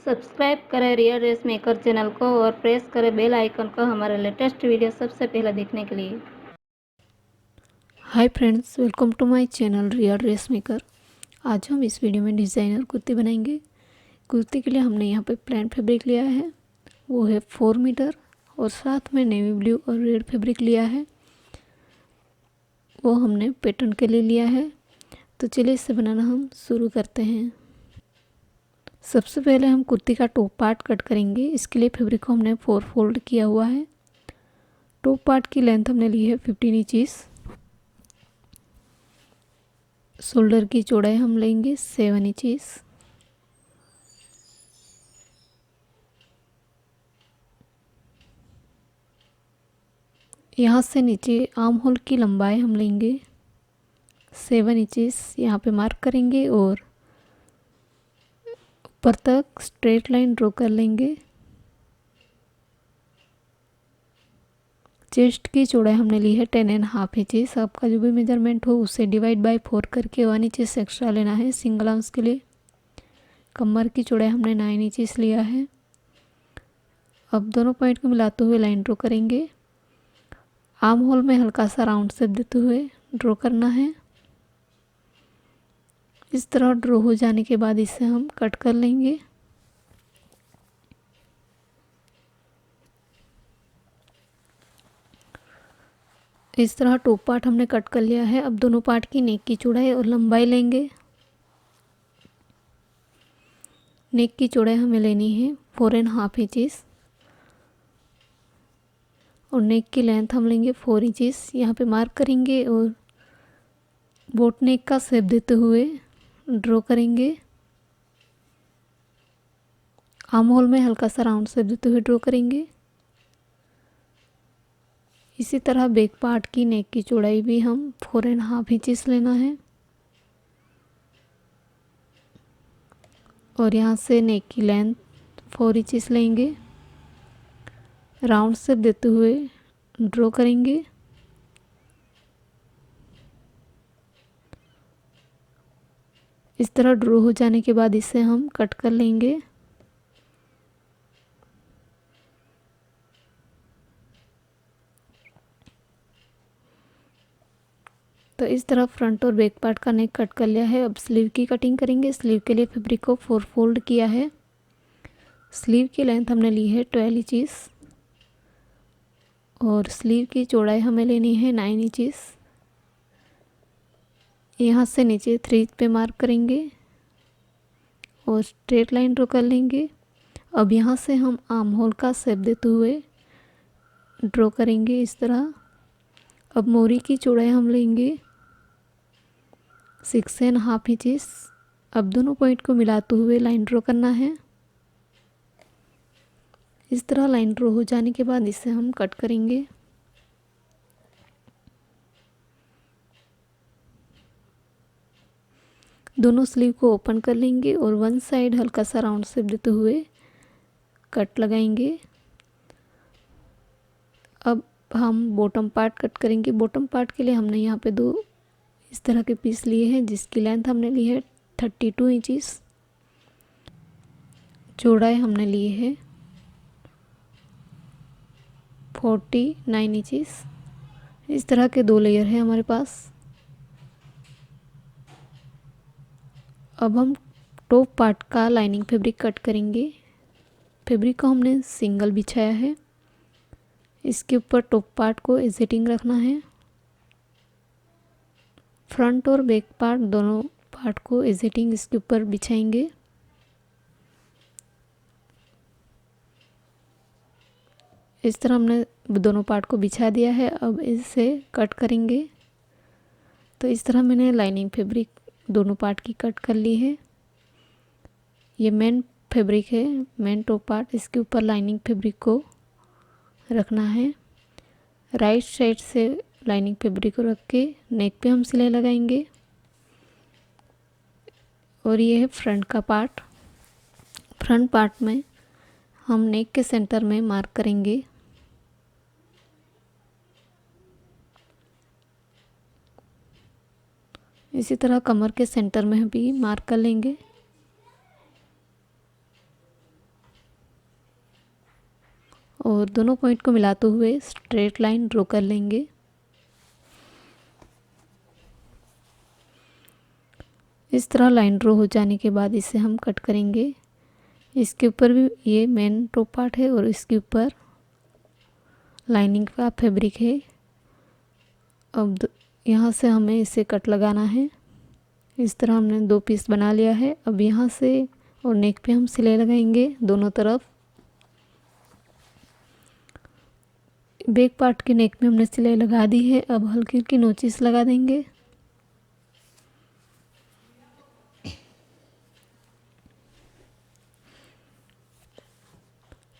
Subscribe करें real dress maker channel को और प्रेस करें बेल आइकन को हमारे लेटेस्ट वीडियो सबसे पहले देखने के लिए। Hi friends, welcome to my channel real dress maker. आज हम इस वीडियो में डिज़ाइनर कुर्ती बनाएंगे। कुर्ती के लिए हमने यहाँ पे प्लेन फैब्रिक लिया है, वो है 4 मीटर, और साथ में नेवी ब्लू और रेड फैब्रिक लिया है, वो हमने पैटर्न के लिए लिया है। तो चलिए इसे बनाना हम शुरू करते हैं। सबसे पहले हम कुर्ती का टॉप पार्ट कट करेंगे। इसके लिए फैब्रिक को हमने 4 फोल्ड किया हुआ है। टॉप पार्ट की लेंथ हमने ली है 15 इंचेस। शोल्डर की चौड़ाई हम लेंगे 7 इंचेस। यहाँ से नीचे आर्म होल की लंबाई हम लेंगे 7 इंचेस, यहाँ पे मार्क करेंगे और ऊपर तक स्ट्रेट लाइन ड्रॉ कर लेंगे। चेस्ट की चौड़ाई हमने ली है 10.5 इंचेस। आपका जो भी मेजरमेंट हो उसे डिवाइड बाय 4 करके 1 इंचेस एक्स्ट्रा लेना है सिंगल आर्म्स के लिए। कमर की चौड़ाई हमने 9 इंचेस लिया है। अब दोनों पॉइंट को मिलाते हुए लाइन ड्रॉ करेंगे। आर्म होल में हल्का सा राउंड शेप देते हुए ड्रॉ करना है। इस तरह ड्रॉ हो जाने के बाद इसे हम कट कर लेंगे। इस तरह टॉप पार्ट हमने कट कर लिया है। अब दोनों पार्ट की नेक की चौड़ाई और लंबाई लेंगे। नेक की चौड़ाई हमें लेनी है 4.5 इंचेस और नेक की लेंथ हम लेंगे 4 इंचेस। यहाँ पे मार्क करेंगे और बोट नेक का शेप देते हुए ड्रॉ करेंगे। आर्म होल में हल्का सा राउंड शेप देते हुए ड्रॉ करेंगे। इसी तरह बैक पार्ट की नेक की चौड़ाई भी हम 4.5 इंचेस लेना है और यहाँ से नेक की लेंथ 4 इंचेस लेंगे। राउंड शेप देते हुए ड्रॉ करेंगे। इस तरह ड्रॉ हो जाने के बाद इसे हम कट कर लेंगे। तो इस तरह फ्रंट और बैक पार्ट का नेक कट कर लिया है। अब स्लीव की कटिंग करेंगे। स्लीव के लिए फैब्रिक को 4 फोल्ड किया है। स्लीव की लेंथ हमने ली है 12 इंचेस और स्लीव की चौड़ाई हमें लेनी है 9 इंचेस। यहाँ से नीचे 3 पे मार्क करेंगे और स्ट्रेट लाइन ड्रॉ कर लेंगे। अब यहाँ से हम आर्म होल का शेप देते हुए ड्रॉ करेंगे इस तरह। अब मोरी की चौड़ाई हम लेंगे 6.5 इंचेस। अब दोनों पॉइंट को मिलाते हुए लाइन ड्रॉ करना है। इस तरह लाइन ड्रॉ हो जाने के बाद इसे हम कट करेंगे। दोनों स्लीव को ओपन कर लेंगे और वन साइड हल्का सा राउंड शेप देते हुए कट लगाएंगे। अब हम बॉटम पार्ट कट करेंगे। बॉटम पार्ट के लिए हमने यहाँ पे 2 इस तरह के पीस लिए हैं जिसकी लेंथ हमने ली है 32 इंचेस। चौड़ाई हमने ली है 49 इंचेस। इस तरह के 2 लेयर हैं हमारे पास। अब हम टॉप पार्ट का लाइनिंग फैब्रिक कट करेंगे। फैब्रिक को हमने सिंगल बिछाया है। इसके ऊपर टॉप पार्ट को एजिटिंग रखना है। फ्रंट और बैक पार्ट दोनों पार्ट को एजिटिंग इसके ऊपर बिछाएंगे। इस तरह हमने दोनों पार्ट को बिछा दिया है। अब इसे कट करेंगे। तो इस तरह मैंने लाइनिंग फैब्रिक दोनों पार्ट की कट कर ली है। ये मेन फैब्रिक है, मेन टॉप पार्ट। इसके ऊपर लाइनिंग फैब्रिक को रखना है। राइट साइड से लाइनिंग फैब्रिक को रख के नेक पे हम सिलाई लगाएंगे। और ये है फ्रंट का पार्ट। फ्रंट पार्ट में हम नेक के सेंटर में मार्क करेंगे। इसी तरह कमर के सेंटर में भी मार्क कर लेंगे। और दोनों पॉइंट को मिलाते हुए स्ट्रेट लाइन ड्रॉ कर लेंगे। इस तरह लाइन ड्रॉ हो जाने के बाद इसे हम कट करेंगे। इसके ऊपर भी ये मेन टॉप पार्ट है और इसके ऊपर लाइनिंग का फैब्रिक है। अब यहाँ से हमें इसे कट लगाना है। इस तरह हमने 2 पीस बना लिया है। अब यहाँ से और नेक पे हम सिलाई लगाएंगे दोनों तरफ। बैक पार्ट के नेक में हमने सिलाई लगा दी है। अब हल्की हल्की नोचिस लगा देंगे।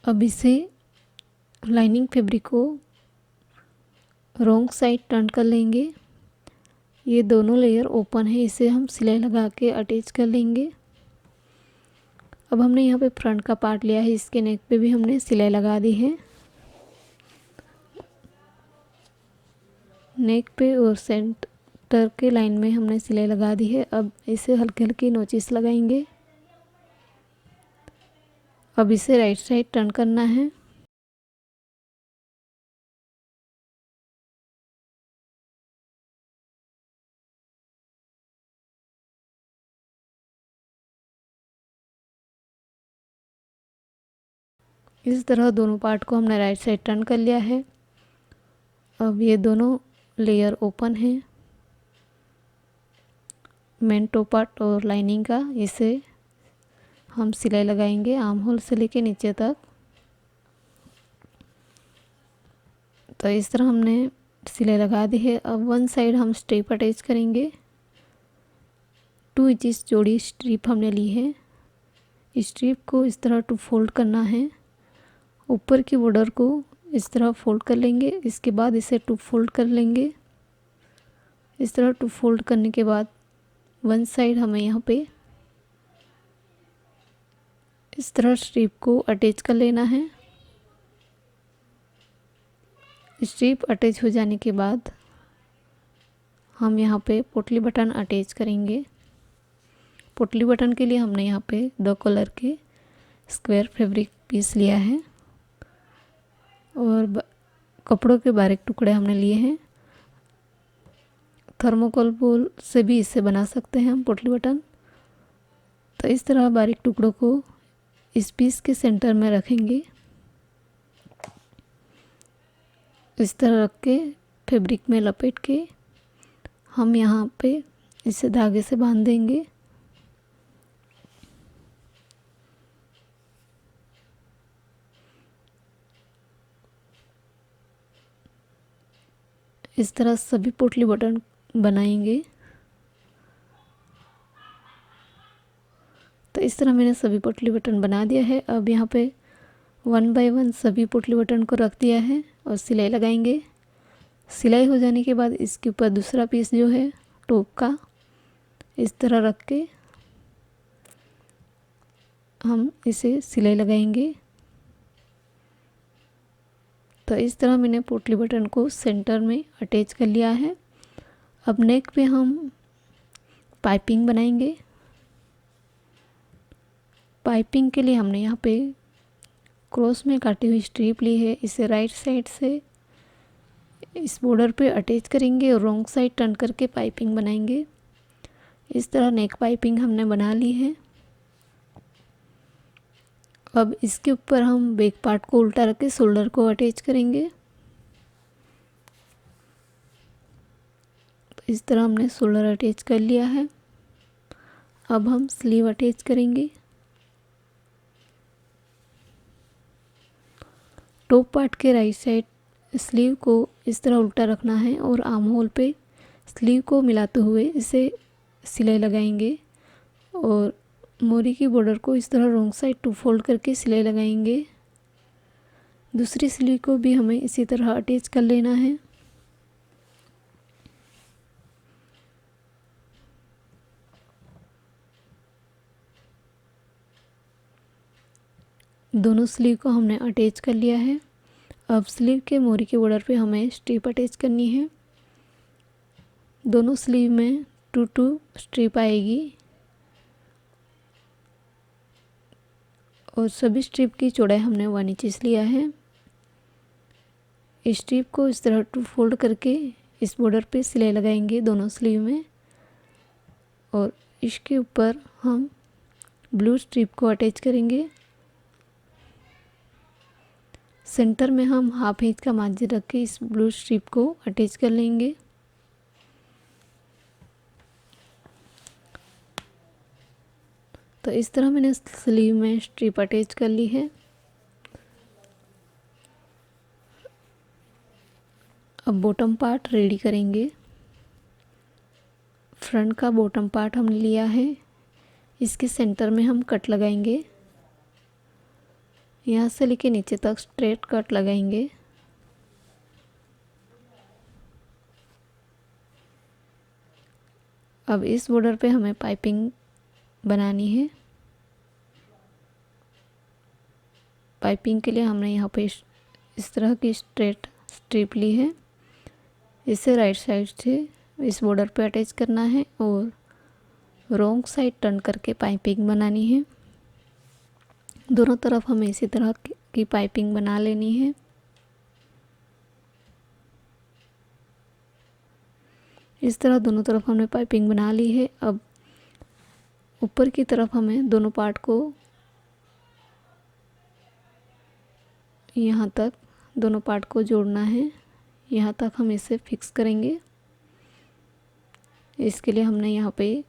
अब इसे लाइनिंग फैब्रिक को रॉन्ग साइड टर्न कर लेंगे। ये दोनों लेयर ओपन है, इसे हम सिलाई लगा के अटैच कर लेंगे। अब हमने यहाँ पे फ्रंट का पार्ट लिया है, इसके नेक पे भी हमने सिलाई लगा दी है। नेक पे और सेंटर के लाइन में हमने सिलाई लगा दी है। अब इसे हल्की हल्की नोचिस लगाएंगे। अब इसे राइट साइड टर्न करना है। इस तरह दोनों पार्ट को हमने राइट साइड टर्न कर लिया है। अब ये दोनों लेयर ओपन है, मेन टॉप पार्ट और लाइनिंग का। इसे हम सिलाई लगाएंगे आर्म होल से लेके नीचे तक। तो इस तरह हमने सिलाई लगा दी है। अब वन साइड हम स्ट्रिप अटैच करेंगे। 2 इंच चौड़ी स्ट्रिप हमने ली है। स्ट्रिप को इस तरह टू फोल्ड करना है। ऊपर की बॉर्डर को इस तरह फोल्ड कर लेंगे। इसके बाद इसे टू फोल्ड कर लेंगे। इस तरह टू फोल्ड करने के बाद वन साइड हमें यहाँ पे इस तरह स्ट्रिप को अटैच कर लेना है। स्ट्रिप अटैच हो जाने के बाद हम यहाँ पे पोटली बटन अटैच करेंगे। पोटली बटन के लिए हमने यहाँ पे 2 कलर के स्क्वायर फैब्रिक पीस लिया है और कपड़ों के बारीक टुकड़े हमने लिए हैं। थर्मोकोल बोल से भी इसे बना सकते हैं हम पोटली बटन। तो इस तरह बारीक टुकड़ों को इस पीस के सेंटर में रखेंगे। इस तरह रख के फैब्रिक में लपेट के हम यहाँ पे इसे धागे से बांध देंगे। इस तरह सभी पोटली बटन बनाएंगे। तो इस तरह मैंने सभी पोटली बटन बना दिया है। अब यहाँ पे 1 बाय 1 सभी पोटली बटन को रख दिया है और सिलाई लगाएंगे। सिलाई हो जाने के बाद इसके ऊपर दूसरा पीस जो है टॉप का इस तरह रख के हम इसे सिलाई लगाएंगे। तो इस तरह मैंने पोटली बटन को सेंटर में अटैच कर लिया है। अब नेक पे हम पाइपिंग बनाएंगे। पाइपिंग के लिए हमने यहाँ पे क्रॉस में काटी हुई स्ट्रिप ली है। इसे राइट साइड से इस बॉर्डर पे अटैच करेंगे और रॉन्ग साइड टर्न करके पाइपिंग बनाएंगे। इस तरह नेक पाइपिंग हमने बना ली है। अब इसके ऊपर हम बैक पार्ट को उल्टा रख के शोल्डर को अटैच करेंगे। तो इस तरह हमने शोल्डर अटैच कर लिया है। अब हम स्लीव अटैच करेंगे। टॉप पार्ट के राइट साइड स्लीव को इस तरह उल्टा रखना है और आर्म होल पे स्लीव को मिलाते हुए इसे सिलाई लगाएंगे और मोरी की बॉर्डर को इस तरह रॉन्ग साइड टू फोल्ड करके सिलाई लगाएंगे। दूसरी स्लीव को भी हमें इसी तरह अटैच कर लेना है। दोनों स्लीव को हमने अटैच कर लिया है। अब स्लीव के मोरी के बॉर्डर पे हमें स्ट्रिप अटैच करनी है। दोनों स्लीव में 2 स्ट्रिप आएगी और सभी स्ट्रिप की चौड़ाई हमने 1 इंच लिया है। स्ट्रिप को इस तरह टू फोल्ड करके इस बॉर्डर पे सिलाई लगाएंगे दोनों स्लीव में, और इसके ऊपर हम ब्लू स्ट्रिप को अटैच करेंगे। सेंटर में हम हाफ इंच का मार्जिन रख के इस ब्लू स्ट्रिप को अटैच कर लेंगे। तो इस तरह मैंने स्लीव में स्ट्रिप अटैच कर ली है। अब बॉटम पार्ट रेडी करेंगे। फ्रंट का बॉटम पार्ट हमने लिया है, इसके सेंटर में हम कट लगाएंगे। यहाँ से लेके नीचे तक स्ट्रेट कट लगाएंगे। अब इस बॉर्डर पे हमें पाइपिंग बनानी है। पाइपिंग के लिए हमने यहाँ पे इस तरह की स्ट्रेट स्ट्रिप ली है, इसे राइट साइड से इस बॉर्डर पे अटैच करना है और रॉन्ग साइड टर्न करके पाइपिंग बनानी है। दोनों तरफ हमें इसी तरह की पाइपिंग बना लेनी है। इस तरह दोनों तरफ हमने पाइपिंग बना ली है। अब ऊपर की तरफ हमें दोनों पार्ट को यहाँ तक दोनों पार्ट को जोड़ना है। यहाँ तक हम इसे फिक्स करेंगे। इसके लिए हमने यहाँ पे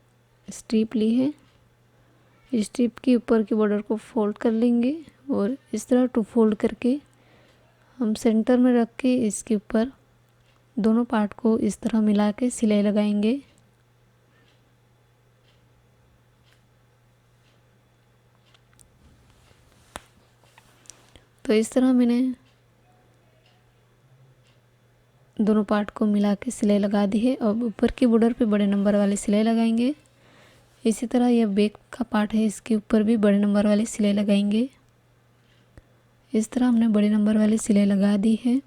स्ट्रिप ली है। स्ट्रिप के ऊपर के बॉर्डर को फोल्ड कर लेंगे और इस तरह टू फोल्ड करके हम सेंटर में रख के इसके ऊपर दोनों पार्ट को इस तरह मिला के सिलाई लगाएंगे। तो इस तरह मैंने दोनों पार्ट को मिला के सिलाई लगा दी है। अब ऊपर के बॉर्डर पे बड़े नंबर वाले सिलाई लगाएंगे। इसी तरह यह बैक का पार्ट है, इसके ऊपर भी बड़े नंबर वाले सिलाई लगाएंगे। इस तरह हमने बड़े नंबर वाली सिलाई लगा दी है।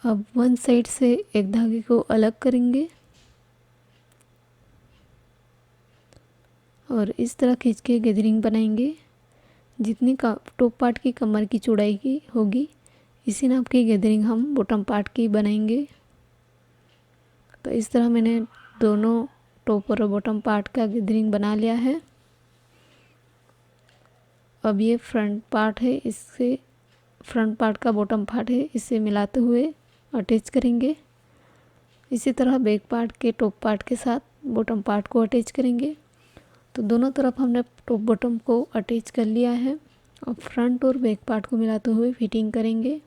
अब वन साइड से एक धागे को अलग करेंगे और इस तरह खींच के गैदरिंग बनाएंगे। जितनी का टॉप पार्ट की कमर की चौड़ाई की होगी, इसी नाप की गैदरिंग हम बॉटम पार्ट की बनाएंगे। तो इस तरह मैंने दोनों टॉप और बॉटम पार्ट का गैदरिंग बना लिया है। अब ये फ्रंट पार्ट है, इससे फ्रंट पार्ट का बॉटम पार्ट है, इसे मिलाते हुए अटैच करेंगे। इसी तरह बैक पार्ट के टॉप पार्ट के साथ बॉटम पार्ट को अटैच करेंगे। तो दोनों तरफ हमने टॉप बॉटम को अटैच कर लिया है। अब फ्रंट और बैक पार्ट को मिलाते हुए फिटिंग करेंगे।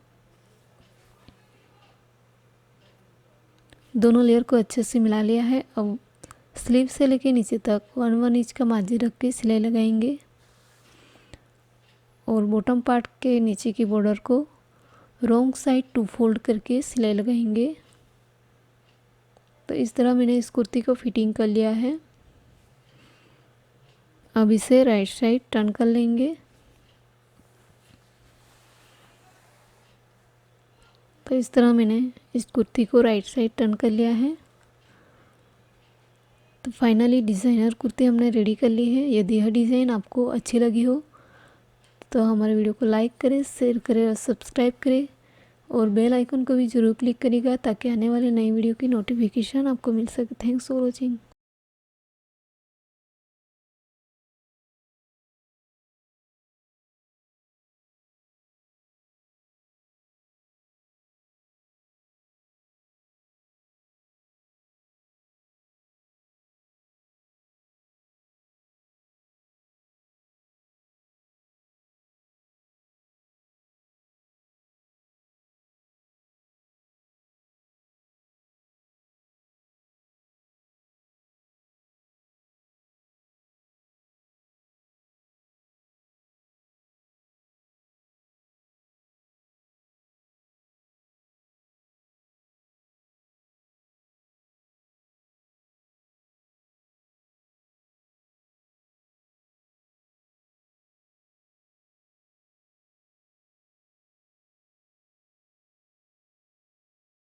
दोनों लेयर को अच्छे से मिला लिया है। अब स्लीव से लेके नीचे तक 1 इंच का मार्जिन रख के सिलाई लगाएंगे और बॉटम पार्ट के नीचे की बॉर्डर को रॉन्ग साइड टू फोल्ड करके सिलाई लगाएंगे। तो इस तरह मैंने इस कुर्ती को फिटिंग कर लिया है। अब इसे राइट साइड टर्न कर लेंगे। तो इस तरह मैंने इस कुर्ती को राइट साइड टर्न कर लिया है। तो फाइनली डिज़ाइनर कुर्ती हमने रेडी कर ली है। यदि यह डिज़ाइन आपको अच्छी लगी हो तो हमारे वीडियो को लाइक करें, शेयर करें और सब्सक्राइब करें और बेल आइकन को भी ज़रूर क्लिक करिएगा ताकि आने वाले नई वीडियो की नोटिफिकेशन आपको मिल सके। Thanks for watching.